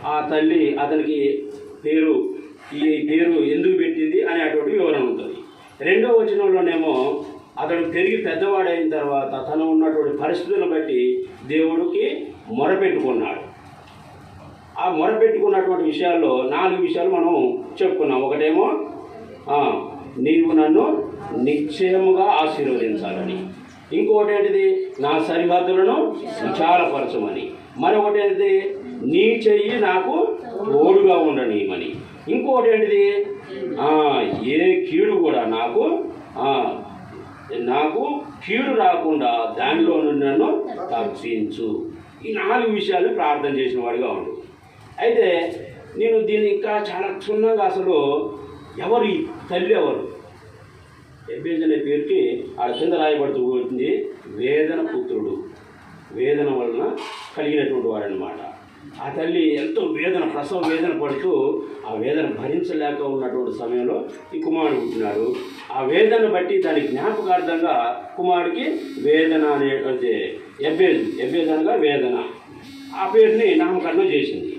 ఆ తల్లి అతనికి ఈ పేరు ఎందుకు పెట్టింది అనేటువంటి వివరణ ఉంటుంది. 2వ వచనంలోనేమో అతడు పెరిగి పెద్దవాడైన తర్వాత తను ఉన్నటువంటి పరిస్థితులను బట్టి దేవుడికి మొరపెట్టుకున్నాడు. ఆ మొరపెట్టుకున్నటువంటి విషయాల్లో 4 విషయాలు మనం చెప్పుకున్నాం. ఒకటేమో నీవు నన్ను నిశ్చయముగా ఆశీర్వదించాలని, ఇంకొకటి ఏంటిది నా సరిహద్దులను విచారపరచమని, మరొకటి ఏంటిది నీ చెయ్యి నాకు తోడుగా ఉండనీయమని, ఇంకొకటి ఏంటిది ఏ కీడు కూడా నాకు కీడు రాకుండా దానిలో నుండి నన్ను తప్పించు. ఈ 4 విషయాలు ప్రార్థన చేసిన వాడిగా ఉండు. అయితే నేను దీన్ని ఇంకా చాలా క్షుణ్ణంగా అసలు ఎవరు ఈ తల్లి ఎవరు? ఎబ్బేజ్ అనే పేరుకి ఆడ కింద రాయబడుతూ ఉంటుంది వేదన పుత్రుడు, వేదన వలన కలిగినటువంటి వాడనమాట. ఆ తల్లి ఎంతో ప్రసవ వేదన పడుతూ ఆ వేదన భరించలేక ఉన్నటువంటి సమయంలో ఈ కుమారుడు పుట్టినాడు. ఆ వేదన బట్టి దాని జ్ఞాపకార్థంగా కుమారుడికి వేదన అనే ఎబ్బేజ్ అనగా వేదన ఆ పేరుని నామకరణం చేసింది.